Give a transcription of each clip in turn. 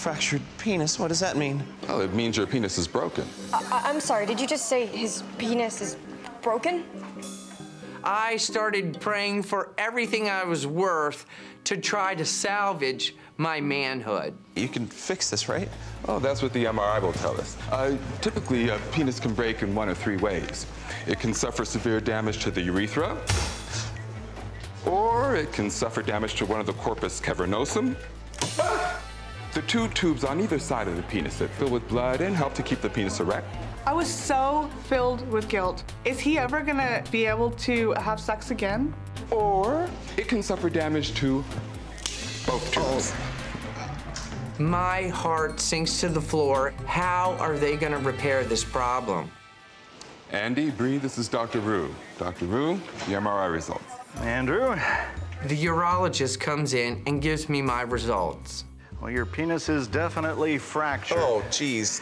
fractured penis. What does that mean? Well, it means your penis is broken. I'm sorry, did you just say his penis is broken? I started praying for everything I was worth to try to salvage my manhood. You can fix this, right? Oh, that's what the MRI will tell us. Typically, a penis can break in one of three ways. It can suffer severe damage to the urethra, or it can suffer damage to one of the corpus cavernosum. The two tubes on either side of the penis that fill with blood and help to keep the penis erect. I was so filled with guilt. Is he ever gonna be able to have sex again? Or it can suffer damage to both tubes. My heart sinks to the floor. How are they gonna repair this problem? Andy, Bree, this is Dr. Rue. Dr. Rue, the MRI results. Andrew? The urologist comes in and gives me my results. Well, your penis is definitely fractured. Oh, geez.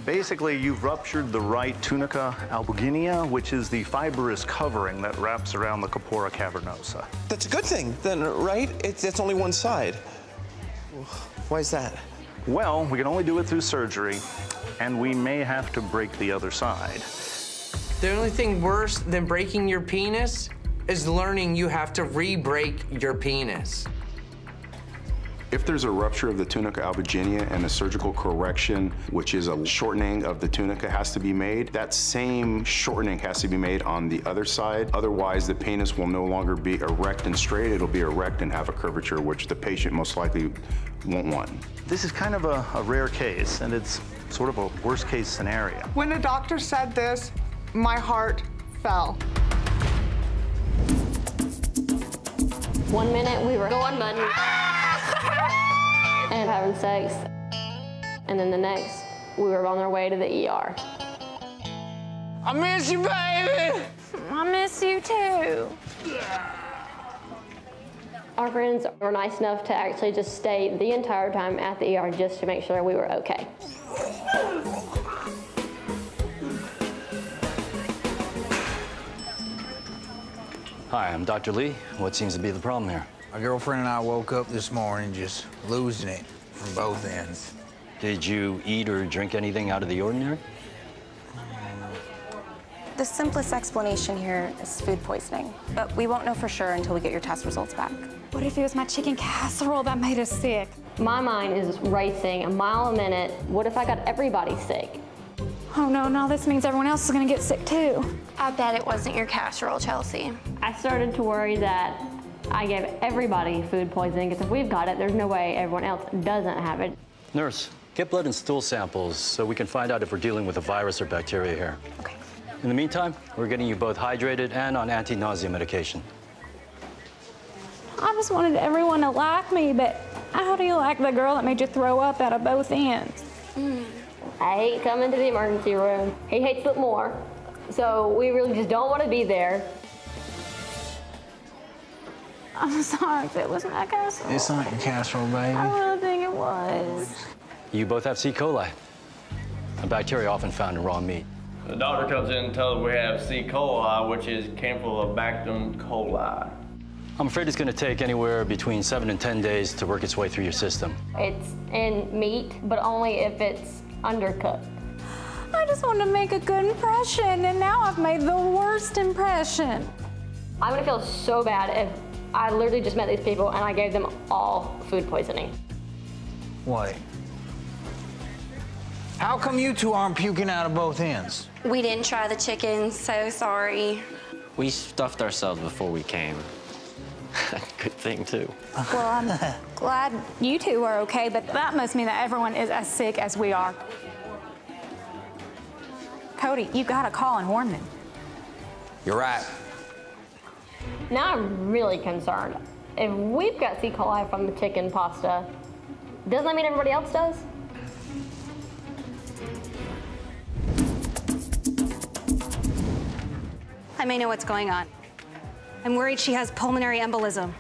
Basically, you've ruptured the right tunica albuginea, which is the fibrous covering that wraps around the corpora cavernosa. That's a good thing, then, right? It's only one side. Why is that? Well, we can only do it through surgery, and we may have to break the other side. The only thing worse than breaking your penis is learning you have to re-break your penis. If there's a rupture of the tunica albuginea and a surgical correction, which is a shortening of the tunica, has to be made, that same shortening has to be made on the other side. Otherwise, the penis will no longer be erect and straight. It'll be erect and have a curvature, which the patient most likely won't want. This is kind of a rare case, and it's sort of a worst-case scenario. When the doctor said this, my heart fell. 1 minute we were going money and having sex, and then the next we were on our way to the ER. I miss you, baby! I miss you too. Our friends were nice enough to actually just stay the entire time at the ER just to make sure we were okay. Hi, I'm Dr. Lee. What seems to be the problem here? My girlfriend and I woke up this morning just losing it from both ends. Did you eat or drink anything out of the ordinary? The simplest explanation here is food poisoning, but we won't know for sure until we get your test results back. What if it was my chicken casserole that made us sick? My mind is racing a mile a minute. What if I got everybody sick? Oh no, this means everyone else is gonna get sick too. I bet it wasn't your casserole, Chelsea. I started to worry that I gave everybody food poisoning, because if we've got it, there's no way everyone else doesn't have it. Nurse, get blood and stool samples so we can find out if we're dealing with a virus or bacteria here. Okay. In the meantime, we're getting you both hydrated and on anti-nausea medication. I just wanted everyone to like me, but how do you like the girl that made you throw up out of both ends? I hate coming to the emergency room. He hates it more. So we really just don't want to be there. I'm sorry if it was my casserole. It's not your casserole, baby. I really think it was. You both have C. coli, a bacteria often found in raw meat. The doctor comes in and tells us we have C. coli, which is Campylobacter coli. I'm afraid it's going to take anywhere between 7 and 10 days to work its way through your system. It's in meat, but only if it's undercooked. I just wanted to make a good impression, and now I've made the worst impression. I'm gonna feel so bad if I literally just met these people and I gave them all food poisoning. Wait. How come you two aren't puking out of both ends? We didn't try the chicken, so sorry. We stuffed ourselves before we came. Good thing, too. Well, I'm glad you two are okay, but that must mean that everyone is as sick as we are. Cody, you gotta call and warn them. You're right. Now I'm really concerned. If we've got C. coli from the chicken pasta, doesn't that mean everybody else does? I may know what's going on. I'm worried she has pulmonary embolism.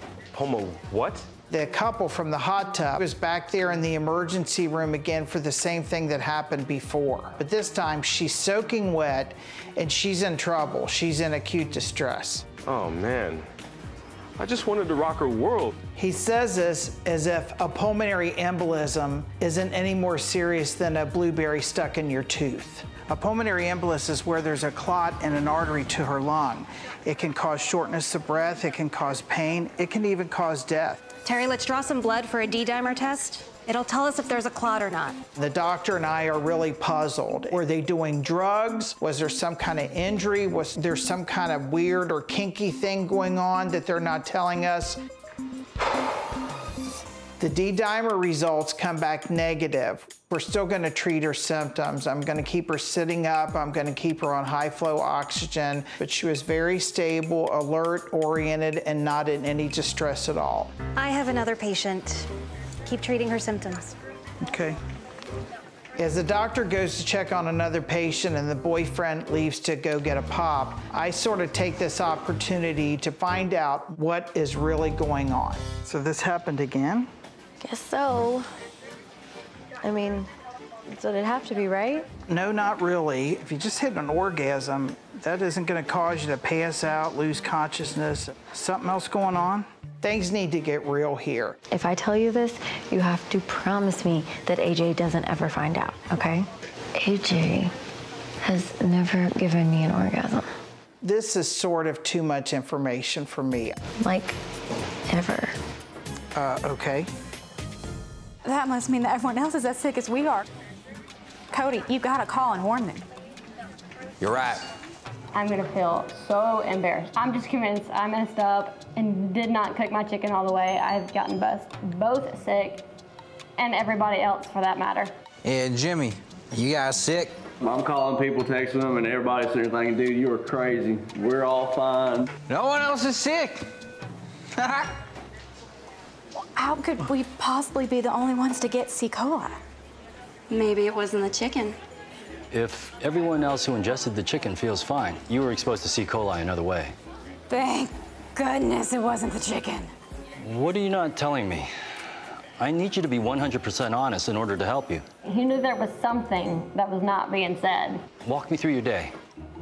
What? The couple from the hot tub was back there in the emergency room again for the same thing that happened before. But this time she's soaking wet and she's in trouble. She's in acute distress. Oh, man. I just wanted to rock her world. He says this as if a pulmonary embolism isn't any more serious than a blueberry stuck in your tooth. A pulmonary embolus is where there's a clot in an artery to her lung. It can cause shortness of breath, it can cause pain, it can even cause death. Terry, let's draw some blood for a D-dimer test. It'll tell us if there's a clot or not. The doctor and I are really puzzled. Were they doing drugs? Was there some kind of injury? Was there some kind of weird or kinky thing going on that they're not telling us? The D-dimer results come back negative. We're still gonna treat her symptoms. I'm gonna keep her sitting up. I'm gonna keep her on high flow oxygen, but she was very stable, alert, oriented, and not in any distress at all. I have another patient. Keep treating her symptoms. Okay. As the doctor goes to check on another patient and the boyfriend leaves to go get a pop, I sort of take this opportunity to find out what is really going on. So this happened again? Guess so. I mean, so it'd have to be, right? No, not really. If you just hit an orgasm, that isn't gonna cause you to pass out, lose consciousness. Something else going on? Things need to get real here. If I tell you this, you have to promise me that AJ doesn't ever find out, okay? AJ has never given me an orgasm. This is sort of too much information for me. Like, ever. Okay. That must mean that everyone else is as sick as we are. Cody, you gotta call and warn them. You're right. I'm gonna feel so embarrassed. I'm just convinced I messed up and did not cook my chicken all the way. I've gotten both sick, and everybody else for that matter. Yeah, Jimmy, you guys sick? I'm calling people, texting them, and everybody's sitting there thinking, dude, you are crazy. We're all fine. No one else is sick. How could we possibly be the only ones to get C. coli? Maybe it wasn't the chicken. If everyone else who ingested the chicken feels fine, you were exposed to C. coli another way. Thank goodness it wasn't the chicken. What are you not telling me? I need you to be 100% honest in order to help you. He knew there was something that was not being said. Walk me through your day.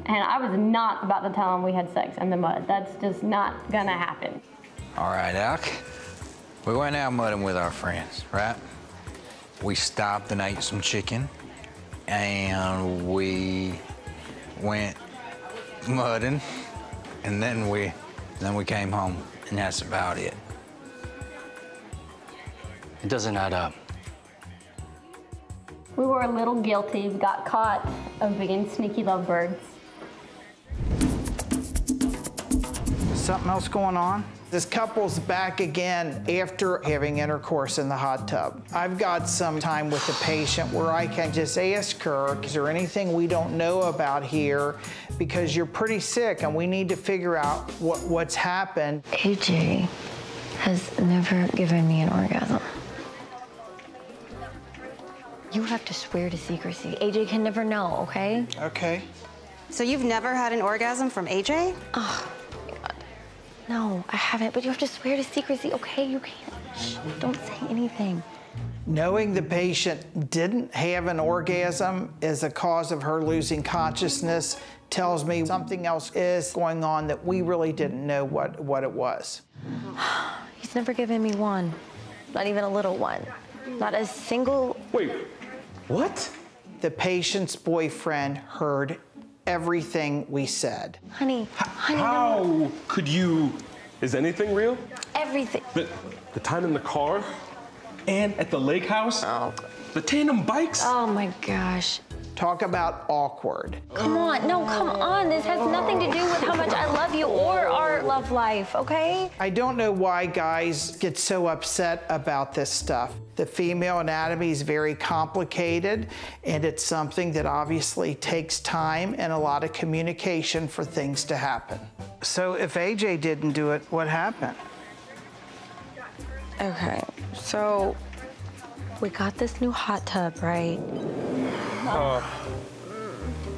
And I was not about to tell him we had sex in the mud. That's just not gonna happen. All right, Alec. We went out mudding with our friends, right? We stopped and ate some chicken, and we went mudding, and then we came home, and that's about it. It doesn't add up. We were a little guilty. We got caught of being sneaky lovebirds. Something else going on? This couple's back again after having intercourse in the hot tub. I've got some time with the patient where I can just ask her, is there anything we don't know about here? Because you're pretty sick and we need to figure out what's happened. AJ has never given me an orgasm. You have to swear to secrecy. AJ can never know, okay? Okay. So you've never had an orgasm from AJ? Oh, God. No, I haven't, but you have to swear to secrecy, okay? You can't. Shh, don't say anything. Knowing the patient didn't have an orgasm as a cause of her losing consciousness tells me something else is going on that we really didn't know what it was. He's never given me one, not even a little one. Not a single... Wait, what? The patient's boyfriend heard everything we said. Honey, How could you... Is anything real? Everything. The time in the car and at the lake house? Oh. The tandem bikes? Oh my gosh. Talk about awkward. Come on, no, come on. This has nothing to do with how much I love you or our love life, okay? I don't know why guys get so upset about this stuff. The female anatomy is very complicated, and it's something that obviously takes time and a lot of communication for things to happen. So if AJ didn't do it, what happened? Okay, so we got this new hot tub, right?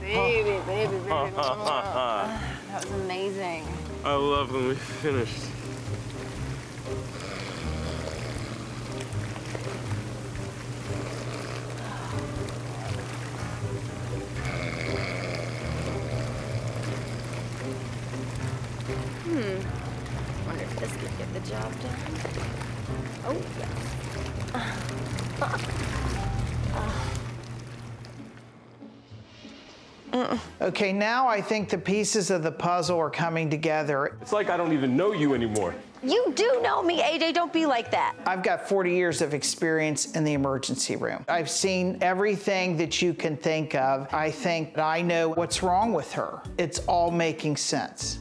Baby. That was amazing. I love when we finished. Wonder if this Get the job done. Oh, yes. Okay, now I think the pieces of the puzzle are coming together. It's like I don't even know you anymore. You do know me, AJ. Don't be like that. I've got 40 years of experience in the emergency room. I've seen everything that you can think of. I think I know what's wrong with her. It's all making sense.